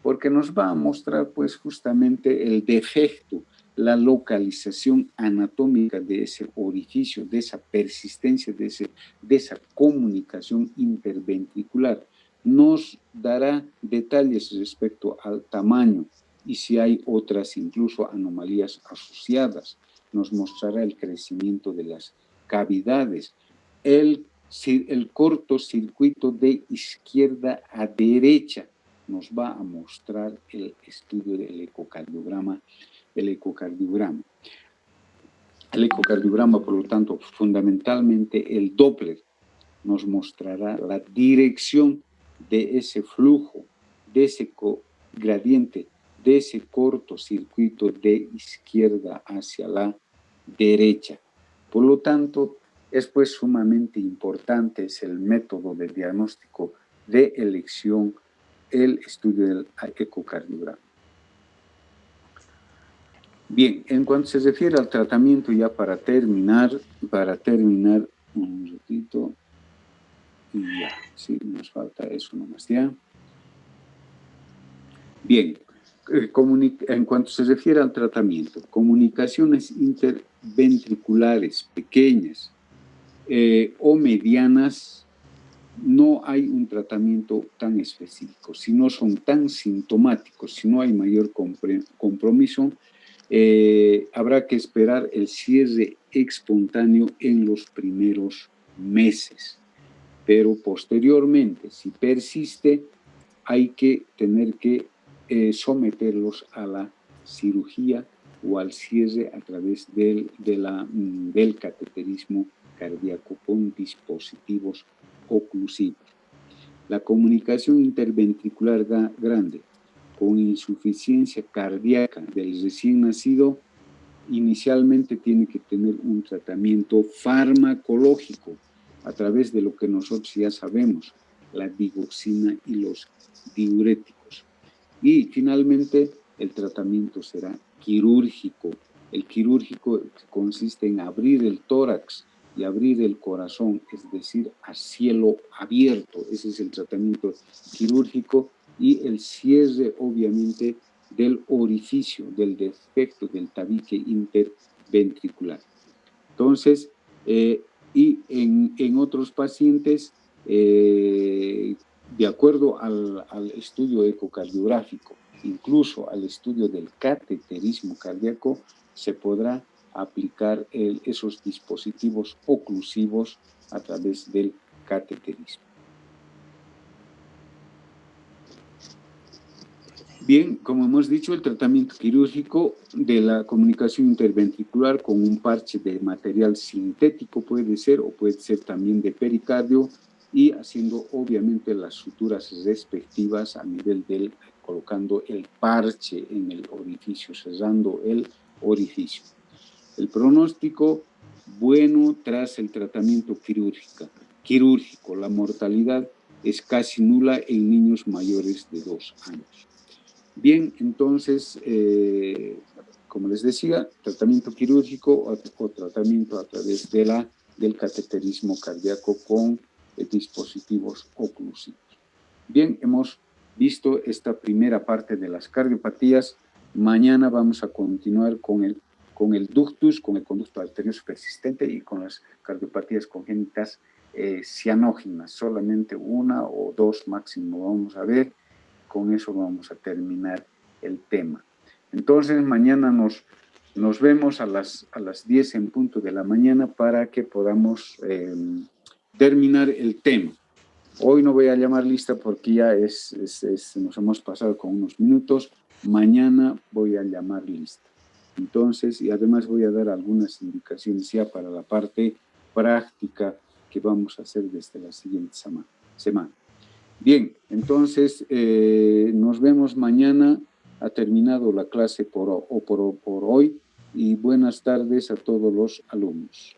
Porque nos va a mostrar pues justamente el defecto, la localización anatómica de ese orificio, de esa persistencia, de esa comunicación interventricular. Nos dará detalles respecto al tamaño y si hay otras incluso anomalías asociadas. Nos mostrará el crecimiento de las cavidades, el cortocircuito de izquierda a derecha nos va a mostrar el estudio del ecocardiograma. El ecocardiograma, por lo tanto, fundamentalmente el Doppler nos mostrará la dirección de ese flujo, de ese gradiente, de ese cortocircuito de izquierda hacia la derecha. Por lo tanto, es pues sumamente importante, es el método de diagnóstico de elección, el estudio del ecocardiograma. Bien, en cuanto se refiere al tratamiento, ya para terminar un ratito, y ya, sí, nos falta eso nomás ya. Bien, en cuanto se refiere al tratamiento, comunicaciones interventriculares pequeñas o medianas, no hay un tratamiento tan específico. Si no son tan sintomáticos, si no hay mayor compromiso, habrá que esperar el cierre espontáneo en los primeros meses. Pero posteriormente, si persiste, hay que tener que someterlos a la cirugía o al cierre a través del cateterismo cardíaco con dispositivos oclusivos. La comunicación interventricular grande con insuficiencia cardíaca del recién nacido, inicialmente tiene que tener un tratamiento farmacológico a través de lo que nosotros ya sabemos, la digoxina y los diuréticos. Y finalmente el tratamiento será quirúrgico. El quirúrgico consiste en abrir el tórax y abrir el corazón, es decir, a cielo abierto. Ese es el tratamiento quirúrgico y el cierre, obviamente, del orificio, del defecto del tabique interventricular. Entonces, y en otros pacientes, de acuerdo al estudio ecocardiográfico, incluso al estudio del cateterismo cardíaco, se podrá aplicar esos dispositivos oclusivos a través del cateterismo. Bien, como hemos dicho, el tratamiento quirúrgico de la comunicación interventricular con un parche de material sintético puede ser, o puede ser también de pericardio, y haciendo obviamente las suturas respectivas a nivel del, colocando el parche en el orificio, cerrando el orificio. El pronóstico bueno tras el tratamiento quirúrgico, la mortalidad es casi nula en niños mayores de 2 años. Bien, entonces, como les decía, tratamiento quirúrgico o tratamiento a través de del cateterismo cardíaco con dispositivos oclusivos. Bien, hemos visto esta primera parte de las cardiopatías. Mañana vamos a continuar con el ductus, con el conducto arterioso persistente y con las cardiopatías congénitas cianógenas. Solamente una o dos máximo vamos a ver. Con eso vamos a terminar el tema. Entonces, mañana nos vemos a las 10 en punto de la mañana para que podamos terminar el tema. Hoy no voy a llamar lista porque ya nos hemos pasado con unos minutos. Mañana voy a llamar lista. Entonces, y además voy a dar algunas indicaciones ya para la parte práctica que vamos a hacer desde la siguiente semana. Bien, entonces nos vemos mañana. Ha terminado la clase por hoy y buenas tardes a todos los alumnos.